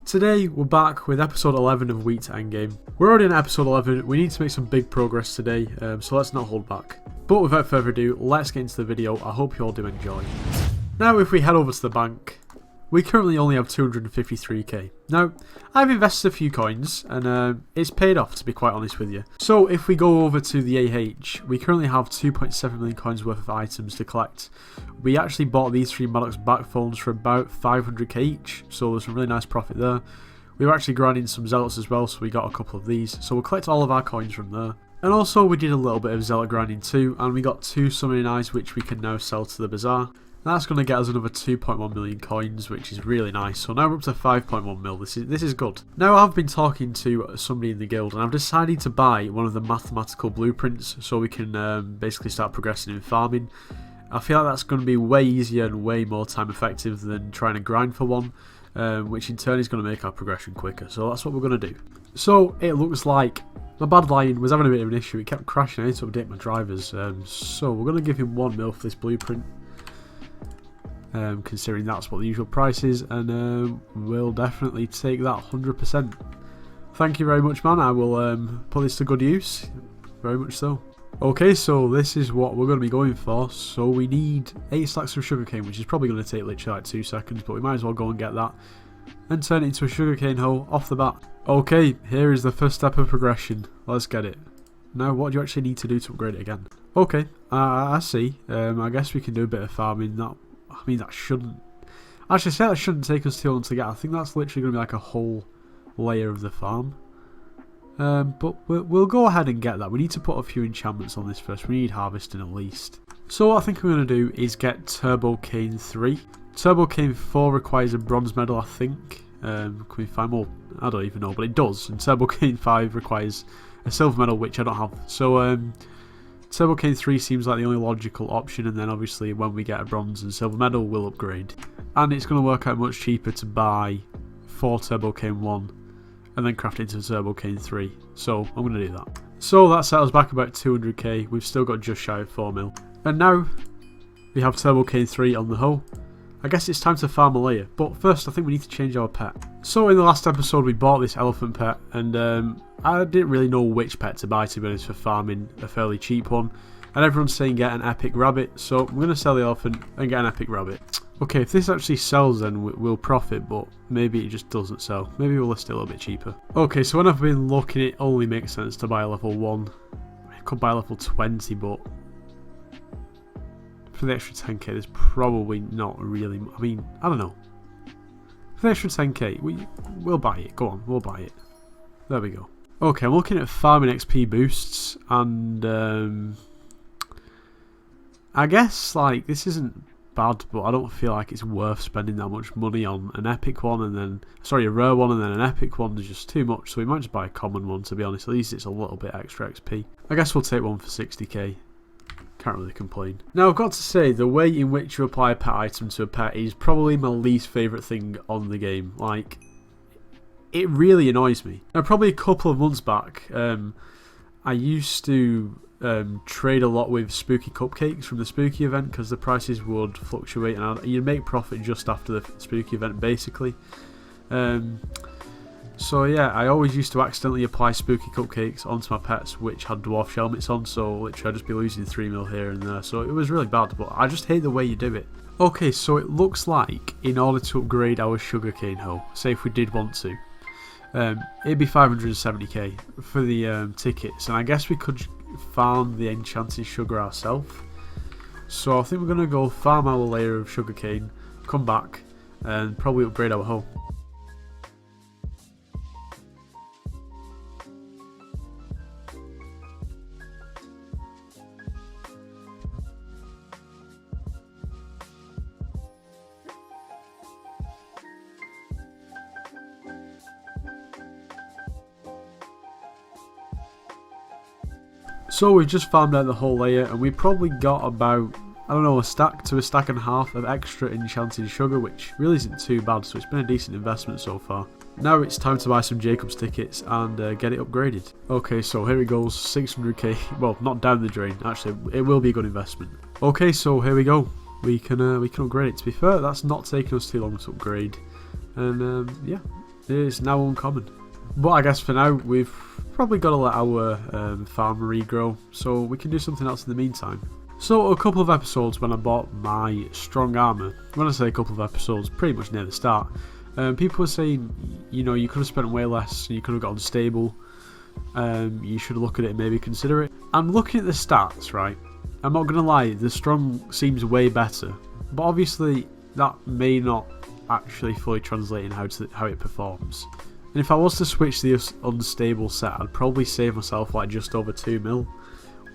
Today we're back with episode 11 of Week to Endgame. We're already in episode 11, we need to make some big progress today, so let's not hold back. But without further ado, let's get into the video. I hope you all do enjoy. Now if we head over to the bank, we currently only have 253k. Now, I've invested a few coins, and it's paid off, to be quite honest with you. So if we go over to the AH, we currently have 2.7 million coins worth of items to collect. We actually bought these three Maddox backphones for about 500k each, so there's some really nice profit there. We were actually grinding some Zealots as well, so we got a couple of these. So we'll collect all of our coins from there. And also we did a little bit of Zealot grinding too, and we got 2 summoning eyes which we can now sell to the bazaar. That's going to get us another 2.1 million coins, which is really nice. So now we're up to 5.1 mil. This is good. Now I've been talking to somebody in the guild, and I've decided to buy one of the mathematical blueprints so we can basically start progressing in farming. I feel like that's going to be way easier and way more time effective than trying to grind for one, which in turn is going to make our progression quicker. So that's what we're going to do. So it looks like my bad lion was having a bit of an issue. It kept crashing. I need to update my drivers. So we're going to give him 1 mil for this blueprint. Considering that's what the usual price is, and we'll definitely take that 100%. Thank you very much, man. I will put this to good use, very much so. Okay, so this is what we're going to be going for. So we need 8 stacks of sugarcane, which is probably going to take literally like 2 seconds, but we might as well go and get that and turn it into a sugarcane hoe off the bat. Okay, here is the first step of progression. Let's get it. Now, what do you actually need to do to upgrade it again? Okay, I see. I guess we can do a bit of farming. That shouldn't... Actually, say that shouldn't take us too long to get. I think that's literally going to be like a whole layer of the farm. But we'll go ahead and get that. We need to put a few enchantments on this first. We need harvesting at least. So what I think we're going to do is get Turbo Cane 3. Turbo Cane 4 requires a bronze medal, I think. Can we find more? I don't even know, but it does. And Turbo Cane 5 requires a silver medal, which I don't have. So Turbo Cane 3 seems like the only logical option, and then obviously when we get a bronze and silver medal we'll upgrade. And it's going to work out much cheaper to buy 4 Turbo Cane 1 and then craft it into Turbo Cane 3. So I'm going to do that. So that set us back about 200k. We've still got just shy of 4 mil. And now we have Turbo Cane 3 on the hoe. I guess it's time to farm a layer, but first I think we need to change our pet. So in the last episode we bought this elephant pet, and I didn't really know which pet to buy, to be honest, for farming a fairly cheap one. And everyone's saying get an epic rabbit, so I'm going to sell the elephant and get an epic rabbit. Okay, if this actually sells then we'll profit, but maybe it just doesn't sell. Maybe we'll list it a little bit cheaper. Okay, so when I've been looking, it only makes sense to buy a level 1. I could buy a level 20, but for the extra 10k there's probably not really... I mean, I don't know. For the extra 10k, we'll buy it. Go on, we'll buy it. There we go. Okay, I'm looking at farming XP boosts, and I guess like this isn't bad, but I don't feel like it's worth spending that much money on an epic one, and then a rare one, and then an epic one is just too much. So we might just buy a common one, to be honest. At least it's a little bit extra XP. I guess we'll take one for 60k. Can't really complain. Now I've got to say, the way in which you apply a pet item to a pet is probably my least favourite thing on the game. Like, it really annoys me. Now probably a couple of months back, I used to trade a lot with spooky cupcakes from the spooky event, because the prices would fluctuate and you'd make profit just after the spooky event basically. So yeah, I always used to accidentally apply spooky cupcakes onto my pets which had dwarf shelmets on, so literally I'd just be losing 3 mil here and there, so it was really bad, but I just hate the way you do it. Okay, so it looks like in order to upgrade our sugarcane hoe, say if we did want to, it'd be 570k for the tickets, and I guess we could farm the enchanted sugar ourselves. So I think we're going to go farm our layer of sugarcane, come back and probably upgrade our hoe. So we've just farmed out the whole layer, and we probably got about, I don't know, a stack to a stack and a half of extra enchanted sugar, which really isn't too bad, so it's been a decent investment so far. Now it's time to buy some Jacob's tickets and get it upgraded. Okay, so here it goes, 600k, well, not down the drain, actually, it will be a good investment. Okay, so here we go, we can upgrade it. To be fair, that's not taking us too long to upgrade, and yeah, is now uncommon. But I guess for now we've probably got to let our farm regrow, so we can do something else in the meantime. So a couple of episodes when I bought my strong armour, when I say a couple of episodes, pretty much near the start, people were saying, you know, you could have spent way less, you could have got unstable, you should look at it and maybe consider it. I'm looking at the stats, right? I'm not going to lie, the strong seems way better, but obviously that may not actually fully translate in how it performs. And if I was to switch the unstable set, I'd probably save myself like just over 2 mil,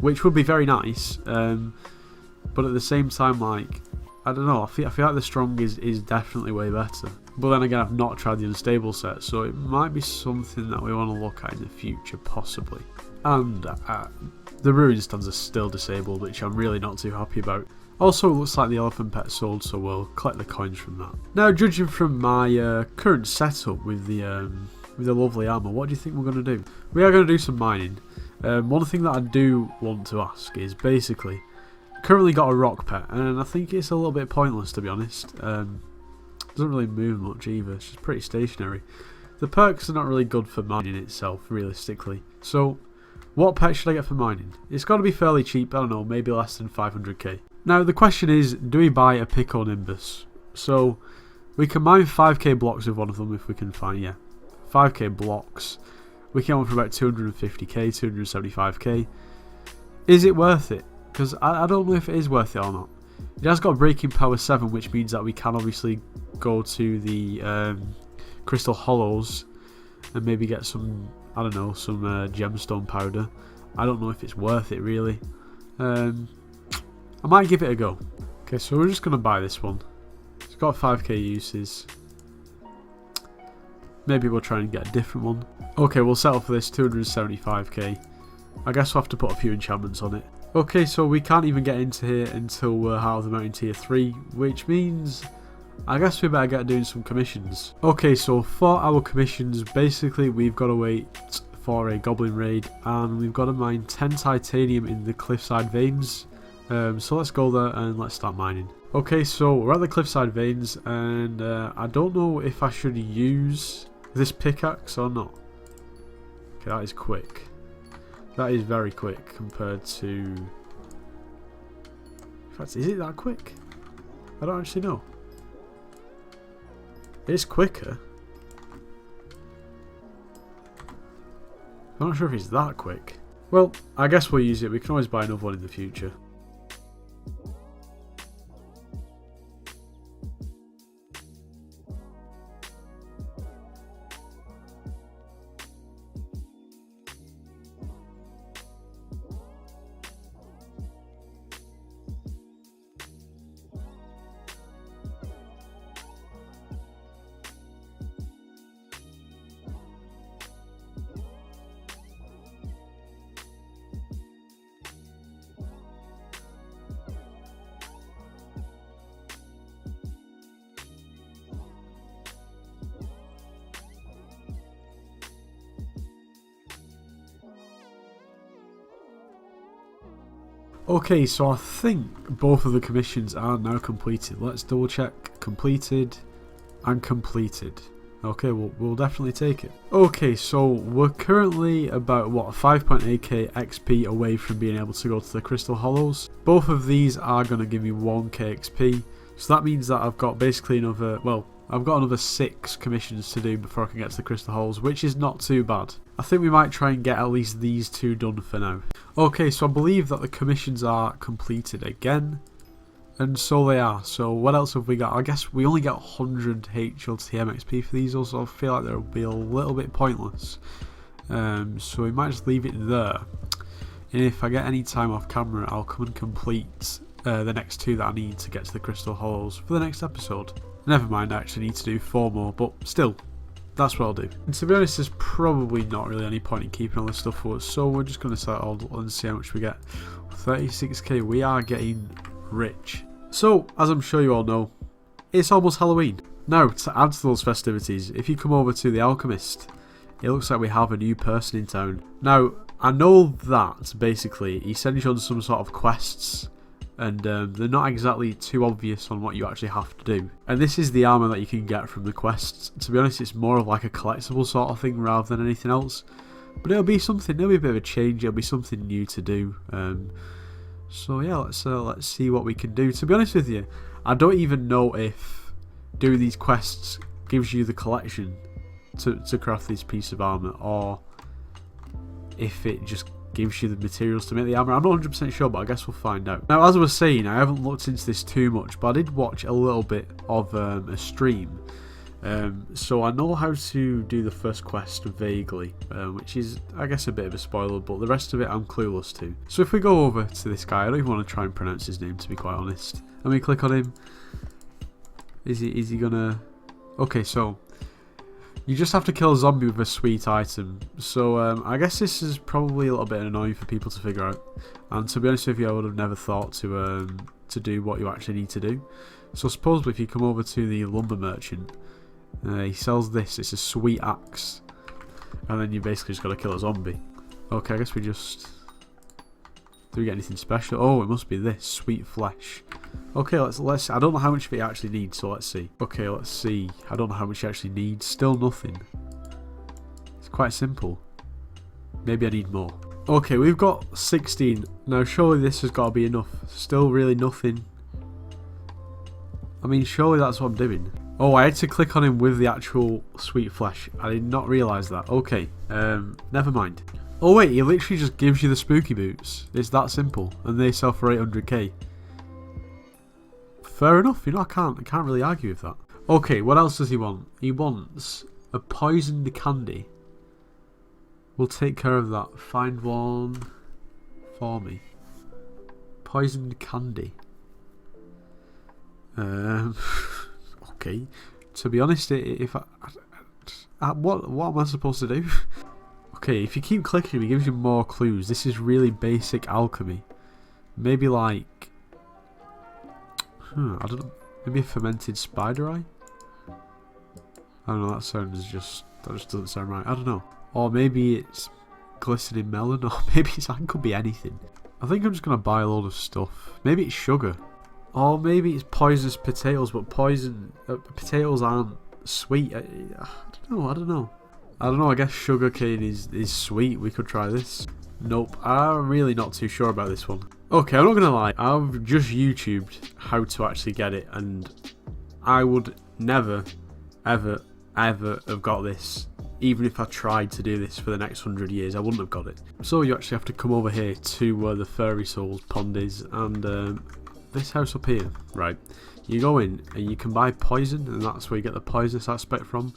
which would be very nice. But at the same time, like, I don't know, I feel like the strong is definitely way better. But then again, I've not tried the unstable set, so it might be something that we want to look at in the future, possibly. And the ruin stands are still disabled, which I'm really not too happy about. Also, it looks like the elephant pet sold, so we'll collect the coins from that. Now, judging from my current setup with the lovely armour, what do you think we're going to do? We are going to do some mining. One thing that I do want to ask is basically, currently got a rock pet, and I think it's a little bit pointless, to be honest. Doesn't really move much either, it's just pretty stationary. The perks are not really good for mining itself, realistically. So, what pet should I get for mining? It's got to be fairly cheap, I don't know, maybe less than 500k. Now the question is, do we buy a Pico Nimbus? So we can mine 5k blocks with one of them if we can find, yeah, 5k blocks. We can get one for about 250k, 275k. Is it worth it? Because I don't know if it is worth it or not. It has got breaking power 7, which means that we can obviously go to the crystal hollows and maybe get some, I don't know, some gemstone powder. I don't know if it's worth it really. I might give it a go. Okay, so we're just going to buy this one. It's got 5k uses. Maybe we'll try and get a different one. Okay, we'll settle for this 275k. I guess we'll have to put a few enchantments on it. Okay, so we can't even get into here until we're out of the mountain tier 3, which means I guess we better get doing some commissions. Okay, so for our commissions, basically we've got to wait for a goblin raid and we've got to mine 10 titanium in the cliffside veins. So let's go there and let's start mining. Okay, so we're at the cliffside veins and I don't know if I should use this pickaxe or not. Okay, that is quick. That is very quick compared to... In fact, is it that quick? I don't actually know. It's quicker. I'm not sure if it's that quick. Well, I guess we'll use it. We can always buy another one in the future. Okay, so I think both of the commissions are now completed. Let's double check. Completed and completed. Okay, we'll definitely take it. Okay, so we're currently about, what, 5.8k XP away from being able to go to the Crystal Hollows. Both of these are going to give me 1k XP. So that means that I've got basically another, well, I've got another 6 commissions to do before I can get to the Crystal Holes, which is not too bad. I think we might try and get at least these 2 done for now. Okay, so I believe that the commissions are completed again. And so they are. So what else have we got? I guess we only get 100 HLTM XP for these, also I feel like they'll be a little bit pointless. So we might just leave it there. And if I get any time off camera, I'll come and complete the next 2 that I need to get to the Crystal Hollows for the next episode. Never mind, I actually need to do 4 more, but still, that's what I'll do. And to be honest, there's probably not really any point in keeping all this stuff for us, so we're just going to settle and see how much we get. 36k, we are getting rich. So, as I'm sure you all know, it's almost Halloween. Now, to add to those festivities, if you come over to the Alchemist, it looks like we have a new person in town. Now, I know that, basically, he sends you on some sort of quests, and they're not exactly too obvious on what you actually have to do. And this is the armor that you can get from the quests. To be honest, it's more of like a collectible sort of thing rather than anything else. But it'll be something, it'll be a bit of a change, it'll be something new to do. So yeah, let's see what we can do. To be honest with you, I don't even know if doing these quests gives you the collection to craft this piece of armor, or if it just gives you the materials to make the armor. I'm not 100% sure, but I guess we'll find out. Now, as I was saying, I haven't looked into this too much, but I did watch a little bit of a stream. So I know how to do the first quest vaguely, which is, I guess, a bit of a spoiler, but the rest of it I'm clueless to. So if we go over to this guy, I don't even want to try and pronounce his name, to be quite honest. Let me click on him. Is he gonna... Okay, so you just have to kill a zombie with a sweet item. So I guess this is probably a little bit annoying for people to figure out. And to be honest with you, I would have never thought to do what you actually need to do. So supposedly if you come over to the lumber merchant, he sells this. It's a sweet axe, and then you basically just got to kill a zombie. Okay, I guess we just... Do we get anything special? Oh, it must be this sweet flesh. Okay, let's. I don't know how much of it actually needs, so let's see. Okay, let's see. I don't know how much it actually needs. Still nothing. It's quite simple. Maybe I need more. Okay, we've got 16. Now, surely this has got to be enough. Still really nothing. I mean, surely that's what I'm doing. Oh, I had to click on him with the actual sweet flesh. I did not realise that. Okay, never mind. Oh wait, he literally just gives you the spooky boots. It's that simple, and they sell for 800k. Fair enough, you know, I can't really argue with that. Okay, what else does he want? He wants a poisoned candy. We'll take care of that. Find one for me. Poisoned candy. Okay. To be honest, if what am I supposed to do? Okay, if you keep clicking, it gives you more clues. This is really basic alchemy. Maybe like, I don't know. Maybe a fermented spider eye. I don't know. That just doesn't sound right. I don't know. Or maybe it's glistening melon, or maybe it could be anything. I think I'm just gonna buy a load of stuff. Maybe it's sugar. Or maybe it's poisonous potatoes, but potatoes aren't sweet. I don't know. I guess sugarcane is sweet. We could try this. Nope. I'm really not too sure about this one. Okay, I'm not gonna lie. I've just YouTubed how to actually get it, and I would never, ever, ever have got this. Even if I tried to do this for the next 100 years, I wouldn't have got it. So you actually have to come over here to where the Fairy Souls pond is, and this house up here, right? You go in and you can buy poison, and that's where you get the poisonous aspect from.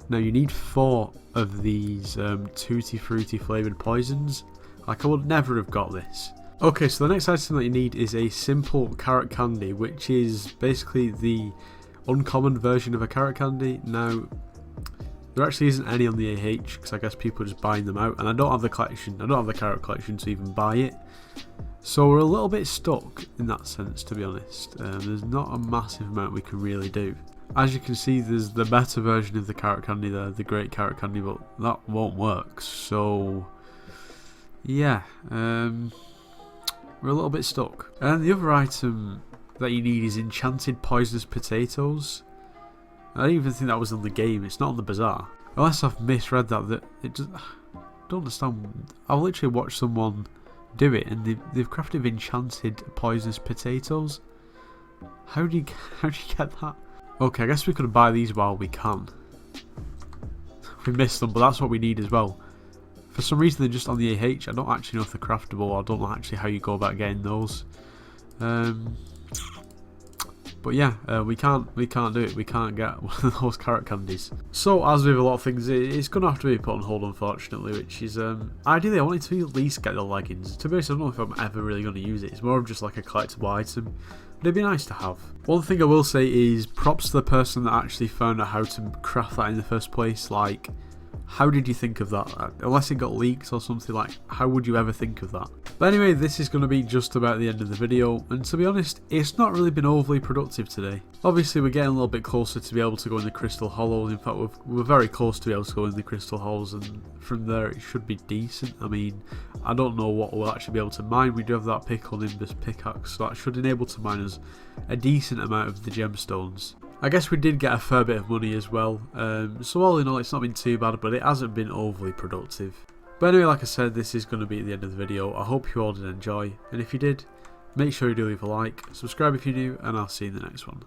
Now you need 4 of these tutti frutti flavoured poisons. Like, I would never have got this. Okay, so the next item that you need is a simple carrot candy, which is basically the uncommon version of a carrot candy. Now, there actually isn't any on the AH, because I guess people are just buying them out, and I don't have the collection. I don't have the carrot collection to even buy it. So we're a little bit stuck in that sense, to be honest. There's not a massive amount we can really do. As you can see, there's the better version of the carrot candy there, the great carrot candy, but that won't work. So, yeah, we're a little bit stuck. And the other item that you need is enchanted poisonous potatoes. I don't even think that was on the game. It's not on the bazaar. Unless I've misread that. I don't understand. I've literally watched someone do it, and they've crafted enchanted poisonous potatoes. How do you get that? Okay, I guess we could buy these while we can. We missed them, but that's what we need as well. For some reason they're just on the AH. I don't actually know if they're craftable. I don't know actually how you go about getting those. But yeah, we can't do it. We can't get one of those carrot candies. So as with a lot of things, it's gonna have to be put on hold, unfortunately. Which is ideally I wanted to at least get the leggings. To be honest, I don't know if I'm ever really gonna use it. It's more of just like a collectible item. But it'd be nice to have. One thing I will say is props to the person that actually found out how to craft that in the first place. Like, How did you think of that? Unless it got leaked or something, like, how would you ever think of that? But anyway, this is going to be just about the end of the video, and to be honest, it's not really been overly productive today. Obviously, we're getting a little bit closer to be able to go in the crystal hollows. In fact, we're very close to be able to go in the crystal holes, and from there it should be decent. I mean, I don't know what we'll actually be able to mine. We do have that Pickle Nimbus pickaxe, so that should enable to mine us a decent amount of the gemstones. I guess we did get a fair bit of money as well, so all in all it's not been too bad, but it hasn't been overly productive. But anyway, like I said, this is going to be at the end of the video. I hope you all did enjoy, and if you did, make sure you do leave a like, subscribe if you're new, and I'll see you in the next one.